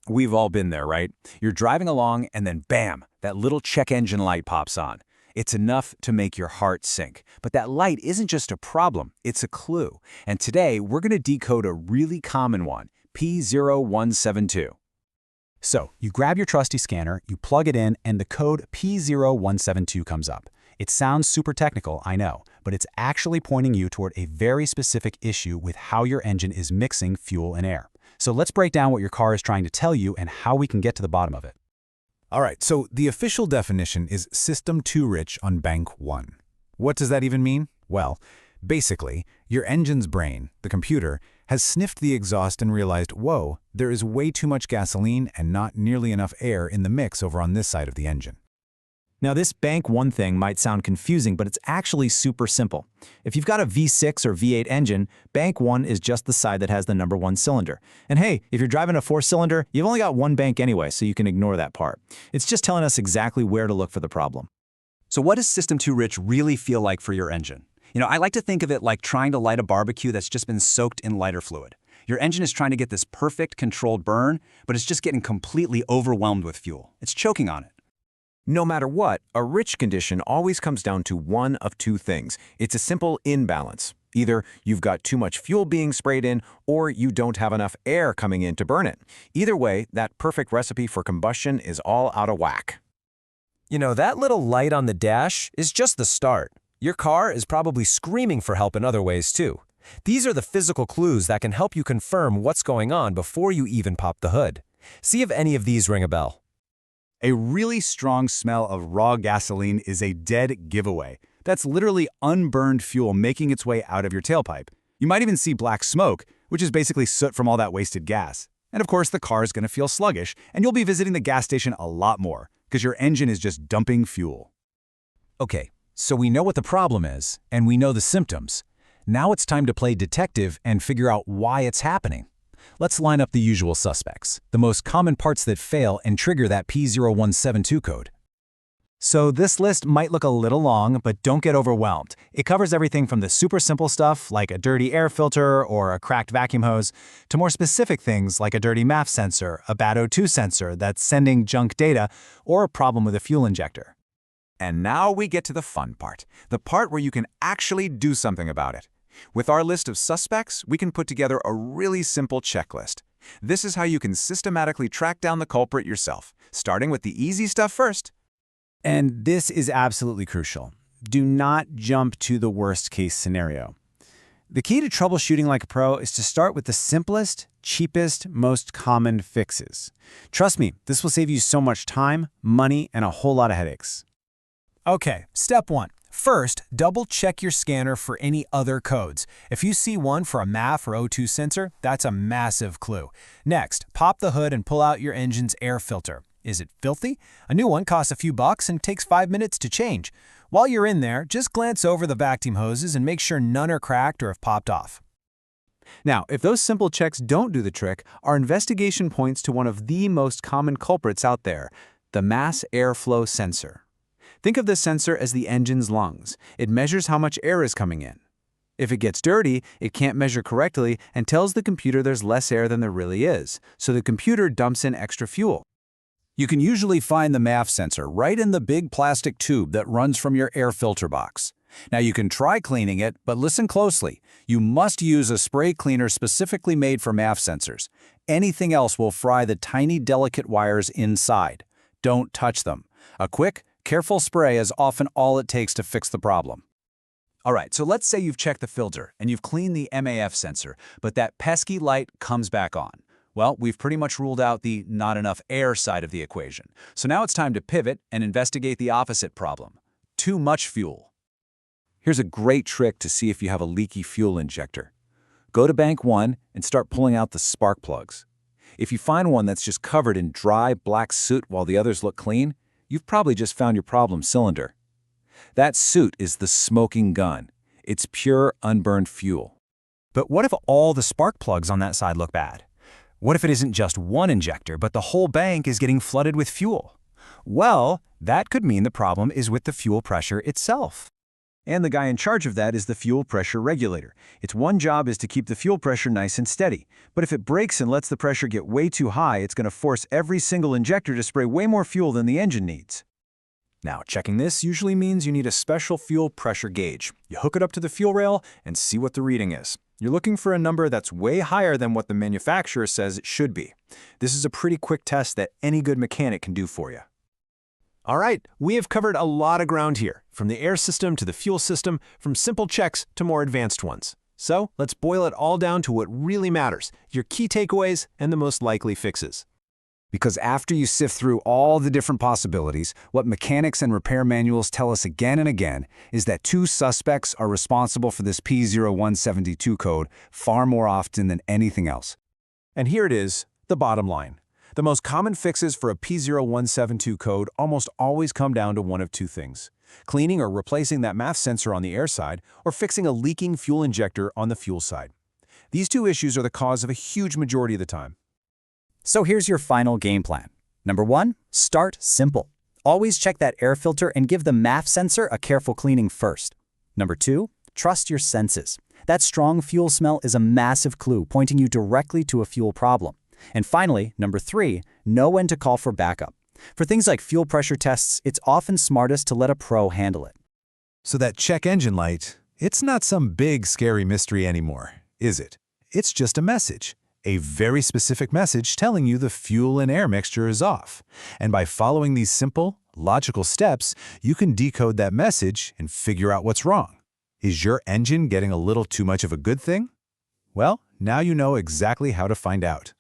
We've all been there, right? You're driving along and then bam, that little check engine light pops on. It's enough to make your heart sink. But that light isn't just a problem, it's a clue. And today, we're going to decode a really common one, P0172. So, you grab your trusty scanner, you plug it in, and the code P0172 comes up. It sounds super technical, I know, but it's actually pointing you toward a very specific issue with how your engine is mixing fuel and air. So let's break down what your car is trying to tell you and how we can get to the bottom of it. All right, so the official definition is system too rich on bank 1. What does that even mean? Well, basically, your engine's brain, the computer, has sniffed the exhaust and realized, whoa, there is way too much gasoline and not nearly enough air in the mix over on this side of the engine. Now, this bank 1 thing might sound confusing, but it's actually super simple. If you've got a V6 or V8 engine, bank 1 is just the side that has the number 1 cylinder. And hey, if you're driving a 4-cylinder, you've only got one bank anyway, so you can ignore that part. It's just telling us exactly where to look for the problem. So what does system too rich really feel like for your engine? I like to think of it like trying to light a barbecue that's just been soaked in lighter fluid. Your engine is trying to get this perfect, controlled burn, but it's just getting completely overwhelmed with fuel. It's choking on it. No matter what, a rich condition always comes down to one of two things. It's a simple imbalance. Either you've got too much fuel being sprayed in, or you don't have enough air coming in to burn it. Either way, that perfect recipe for combustion is all out of whack. That little light on the dash is just the start. Your car is probably screaming for help in other ways too. These are the physical clues that can help you confirm what's going on before you even pop the hood. See if any of these ring a bell. A really strong smell of raw gasoline is a dead giveaway. That's literally unburned fuel making its way out of your tailpipe. You might even see black smoke, which is basically soot from all that wasted gas. And of course, the car is going to feel sluggish, and you'll be visiting the gas station a lot more, because your engine is just dumping fuel. Okay, so we know what the problem is, and we know the symptoms. Now it's time to play detective and figure out why it's happening. Let's line up the usual suspects, the most common parts that fail and trigger that P0172 code. So this list might look a little long, but don't get overwhelmed. It covers everything from the super simple stuff, like a dirty air filter or a cracked vacuum hose, to more specific things like a dirty MAF sensor, a bad O2 sensor that's sending junk data, or a problem with a fuel injector. And now we get to the fun part, the part where you can actually do something about it. With our list of suspects, we can put together a really simple checklist. This is how you can systematically track down the culprit yourself, starting with the easy stuff first. And this is absolutely crucial. Do not jump to the worst-case scenario. The key to troubleshooting like a pro is to start with the simplest, cheapest, most common fixes. Trust me, this will save you so much time, money, and a whole lot of headaches. Okay, step 1. First, double-check your scanner for any other codes. If you see one for a MAF or O2 sensor, that's a massive clue. Next, pop the hood and pull out your engine's air filter. Is it filthy? A new one costs a few bucks and takes 5 minutes to change. While you're in there, just glance over the vacuum hoses and make sure none are cracked or have popped off. Now, if those simple checks don't do the trick, our investigation points to one of the most common culprits out there, the mass airflow sensor. Think of this sensor as the engine's lungs. It measures how much air is coming in. If it gets dirty, it can't measure correctly and tells the computer there's less air than there really is, so the computer dumps in extra fuel. You can usually find the MAF sensor right in the big plastic tube that runs from your air filter box. Now you can try cleaning it, but listen closely. You must use a spray cleaner specifically made for MAF sensors. Anything else will fry the tiny, delicate wires inside. Don't touch them. A quick, careful spray is often all it takes to fix the problem. All right, so let's say you've checked the filter and you've cleaned the MAF sensor, but that pesky light comes back on. Well, we've pretty much ruled out the not enough air side of the equation. So now it's time to pivot and investigate the opposite problem: too much fuel. Here's a great trick to see if you have a leaky fuel injector. Go to bank 1 and start pulling out the spark plugs. If you find one that's just covered in dry, black soot while the others look clean, you've probably just found your problem cylinder. That soot is the smoking gun. It's pure, unburned fuel. But what if all the spark plugs on that side look bad? What if it isn't just one injector, but the whole bank is getting flooded with fuel? Well, that could mean the problem is with the fuel pressure itself. And the guy in charge of that is the fuel pressure regulator. Its one job is to keep the fuel pressure nice and steady. But if it breaks and lets the pressure get way too high, it's going to force every single injector to spray way more fuel than the engine needs. Now, checking this usually means you need a special fuel pressure gauge. You hook it up to the fuel rail and see what the reading is. You're looking for a number that's way higher than what the manufacturer says it should be. This is a pretty quick test that any good mechanic can do for you. All right, we have covered a lot of ground here, from the air system to the fuel system, from simple checks to more advanced ones. So let's boil it all down to what really matters, your key takeaways and the most likely fixes. Because after you sift through all the different possibilities, what mechanics and repair manuals tell us again and again is that two suspects are responsible for this P0172 code far more often than anything else. And here it is, the bottom line. The most common fixes for a P0172 code almost always come down to one of two things: cleaning or replacing that MAF sensor on the air side, or fixing a leaking fuel injector on the fuel side. These two issues are the cause of a huge majority of the time. So here's your final game plan. Number 1, start simple. Always check that air filter and give the MAF sensor a careful cleaning first. Number 2, trust your senses. That strong fuel smell is a massive clue pointing you directly to a fuel problem. And finally, number 3, know when to call for backup. For things like fuel pressure tests, it's often smartest to let a pro handle it. So that check engine light, it's not some big scary mystery anymore, is it? It's just a message. A very specific message telling you the fuel and air mixture is off. And by following these simple, logical steps, you can decode that message and figure out what's wrong. Is your engine getting a little too much of a good thing? Well, now you know exactly how to find out.